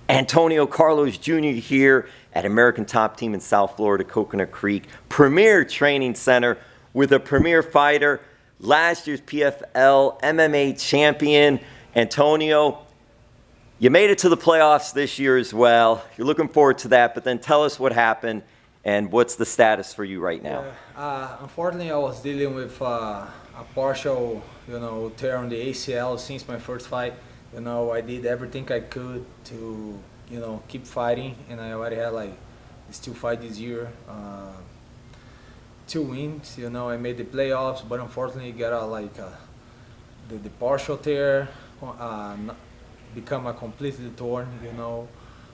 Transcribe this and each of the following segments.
Antonio Carlos Jr. here at American Top Team in South Florida, Coconut Creek, premier training center with a premier fighter, last year's PFL MMA champion. Antonio, you made it to the playoffs this year as well. You're looking forward to that, but then tell us what happened and what's the status for you right now. Unfortunately, I was dealing with a partial, tear on the ACL since my first fight. I did everything I could to, keep fighting, and I already had this 2 fights this year, 2 wins. I made the playoffs, but unfortunately got the partial tear, become a completely torn.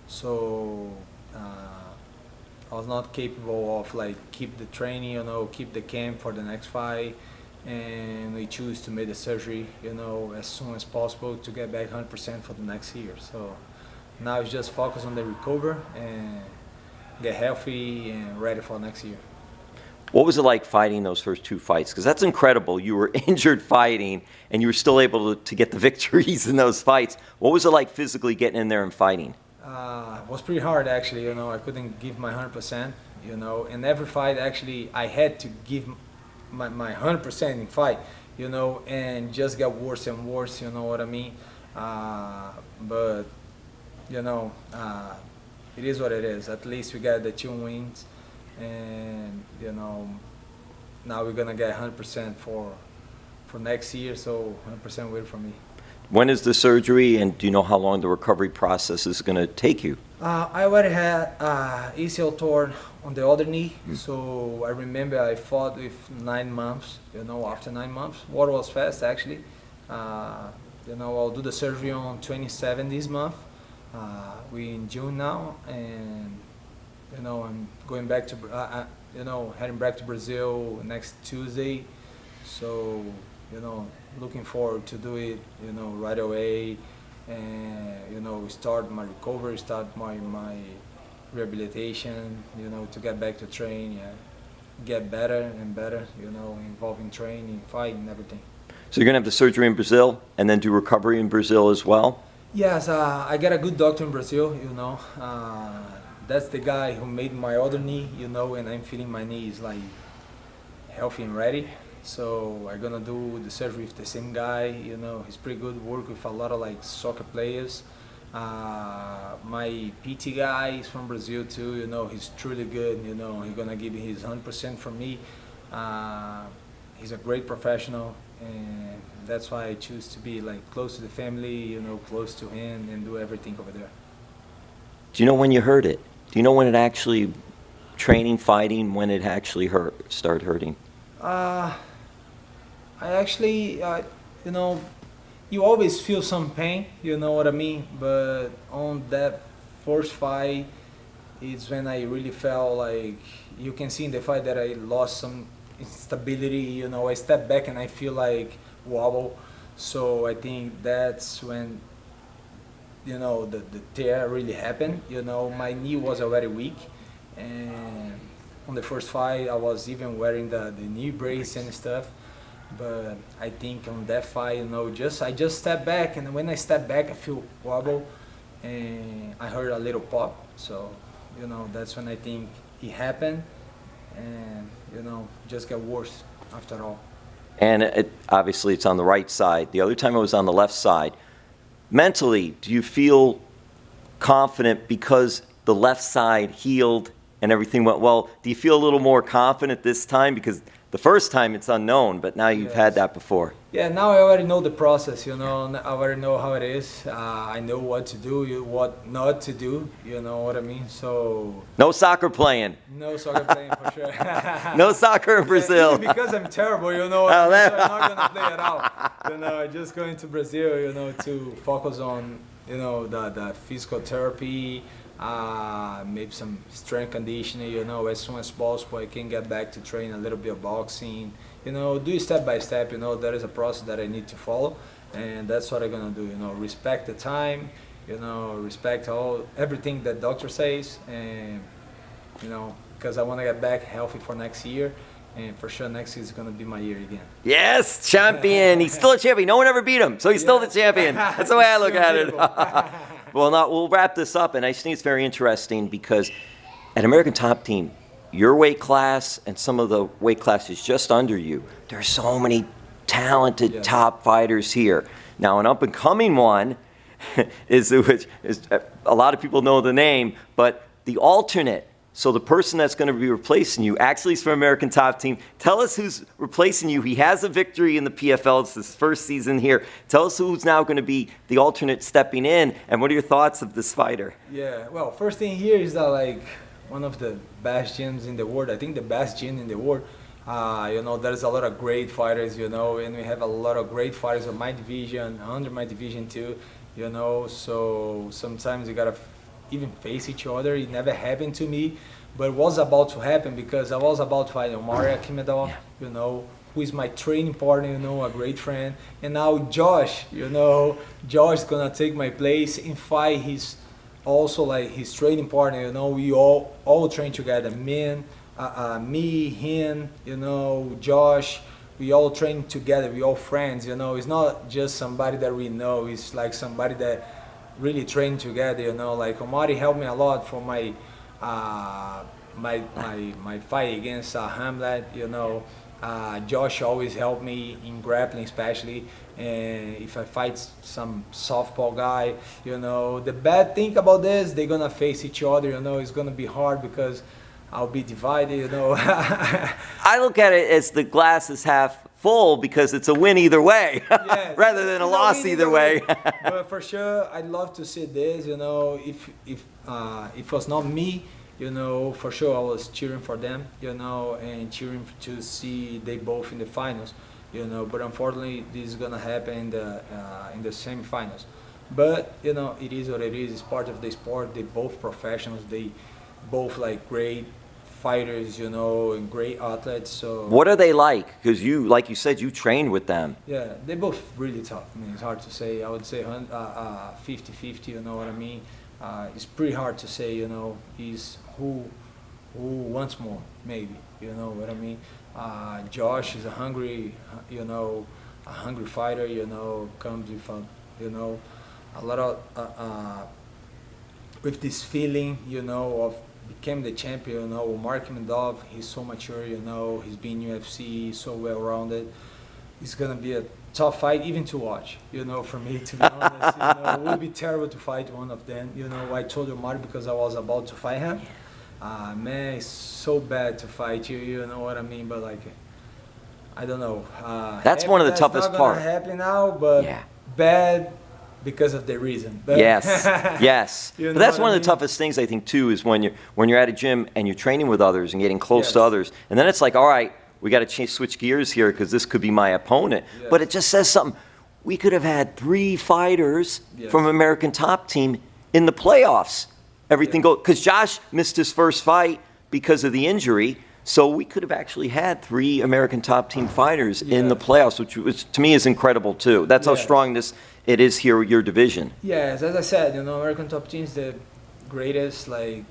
So I was not capable of keep the training, keep the camp for the next fight. And we choose to make the surgery, as soon as possible to get back 100% for the next year. So now it's just focus on the recover and get healthy and ready for next year. What was it like fighting those first 2 fights? Because that's incredible. You were injured fighting, and you were still able to get the victories in those fights. What was it like physically getting in there and fighting? It was pretty hard, actually. I couldn't give my 100%. In every fight, actually, I had to give my 100% in fight, and just got worse and worse, you know what I mean? But, it is what it is. At least we got the 2 wins, and, now we're gonna get 100% for next year, so 100% wait for me. When is the surgery, and do you know how long the recovery process is gonna take you? I already had ACL torn on the other knee, so I remember I fought with 9 months, after 9 months. What was fast, actually. I'll do the surgery on 27 this month. We're in June now, and, I'm going back to, heading back to Brazil next Tuesday. So, looking forward to do it, right away. And start my recovery, start my rehabilitation, to get back to train, get better and better, involving training, fighting, everything. So you're gonna have the surgery in Brazil and then do recovery in Brazil as well? Yes, I got a good doctor in Brazil, that's the guy who made my other knee, and I'm feeling my knee is healthy and ready. So I'm gonna do the surgery with the same guy, he's pretty good, work with a lot of soccer players. My PT guy is from Brazil too, he's truly good, he's gonna give his 100% for me. He's a great professional, and that's why I choose to be close to the family, close to him, and do everything over there. Do you know when you hurt it? Do you know when it actually, training, fighting, when it actually started hurting? I actually, you always feel some pain, you know what I mean? But on that first fight, it's when I really felt you can see in the fight that I lost some stability, I step back and I feel wobble. So I think that's when, the tear really happened. My knee was already weak, and on the first fight I was even wearing the knee brace and stuff. But I think on that fight, I just step back, and when I step back I feel wobble, and I heard a little pop. So, that's when I think it happened, and, just got worse after all. And obviously it's on the right side. The other time it was on the left side. Mentally, do you feel confident because the left side healed and everything went well? Do you feel a little more confident this time? Because the first time it's unknown, but now you've had that before. Yeah, now I already know the process, I already know how it is. I know what to do, what not to do, you know what I mean? So no soccer playing. No soccer playing for sure. No soccer in Brazil. Yeah, because I'm terrible, so I'm not gonna play at all. I'm just going to Brazil, to focus on, the physical therapy, maybe some strength conditioning, as soon as possible I can get back to train a little bit of boxing, do step by step, there is a process that I need to follow, and that's what I'm gonna do, respect the time, respect everything that doctor says, and, because I want to get back healthy for next year, and for sure next year is gonna be my year again. Yes, champion, he's still a champion, no one ever beat him, so he's still the champion, that's the way I look at it. Well, now we'll wrap this up, and I just think it's very interesting because at American Top Team, your weight class and some of the weight classes just under you, there are so many talented top fighters here. Now, an up-and-coming one is a lot of people know the name, but the alternate. So the person that's going to be replacing you actually is from American Top Team. Tell us who's replacing you. He has a victory in the PFL. It's his first season here. Tell us who's now going to be the alternate stepping in, and what are your thoughts of this fighter? Yeah, well, first thing here is that, like, one of the best gyms in the world. I think the best gym in the world. You know, there's a lot of great fighters, you know, and we have a lot of great fighters of my division, under my division too, you know, so sometimes you gotta even face each other. It never happened to me, but it was about to happen because I was about to fight Maia Akhmedov, you know, who is my training partner, you know, a great friend. And now Josh, you know, Josh is gonna take my place and fight his, also like his training partner, you know, we all train together, me, him, you know, Josh, we all train together, we all friends, you know, it's not just somebody that we know, it's like somebody that really train together, you know, like Omari helped me a lot for my my fight against Hamlet, you know. Josh always helped me in grappling, especially, and if I fight some softball guy, you know, the bad thing about this, they're gonna face each other, you know, it's gonna be hard because I'll be divided, you know. I look at it as the glass is half full because it's a win either way, yes, rather than a loss either way. But for sure, I'd love to see this, you know, if it was not me, you know, for sure I was cheering for them, you know, and cheering to see they both in the finals, you know, but unfortunately this is gonna happen in the semifinals. But, you know, it is what it is, it's part of the sport, they both professionals, they both like great fighters, you know, and great athletes. So what are they like? Because you, like you said, you trained with them. Yeah, they're both really tough. I mean, it's hard to say. I would say 50-50, you know what I mean? It's pretty hard to say, you know, is who wants more, maybe, you know what I mean? Josh is a hungry, you know, a hungry fighter, you know, comes with, you know, a lot of, with this feeling, you know, of became the champion, you know, Akhmedov, he's so mature, you know, he's been UFC, so well-rounded. It's gonna be a tough fight even to watch, you know, for me, to be honest. You know, it would be terrible to fight one of them, you know. I told Omar because I was about to fight him. Man, it's so bad to fight you, you know what I mean? But like, I don't know. That's one of the toughest parts. It's not gonna happen now, but bad because of the reason. But yes, yes. You know but that's one I of mean? the toughest things, I think, too, is when you're at a gym and you're training with others and getting close to others, and then it's like, all right, we got to switch gears here because this could be my opponent. Yes. But it just says something. We could have had 3 fighters from American Top Team in the playoffs. Everything goes, because Josh missed his first fight because of the injury. So we could have actually had 3 American Top Team fighters in the playoffs, which to me is incredible too. That's how strong it is here with your division. Yes, as I said, you know, American Top Team is the greatest, like,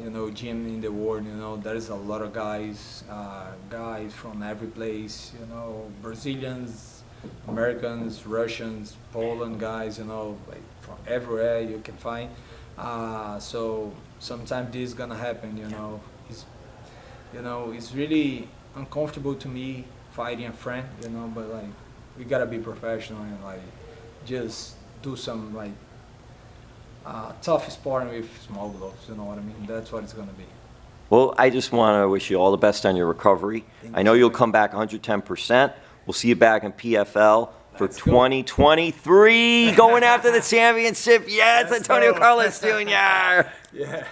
you know, gym in the world. You know, there is a lot of guys from every place. You know, Brazilians, Americans, Russians, Poland guys. You know, like from everywhere you can find. So sometimes this is gonna happen. You know, it's really uncomfortable to me fighting a friend. You know, but like we gotta be professional and like just do some like tough sparring with small gloves. You know what I mean? That's what it's gonna be. Well, I just want to wish you all the best on your recovery. I know you'll come back 110%. We'll see you back in PFL for 2023, going after the championship. Yes, Antonio Carlos Jr. Yeah.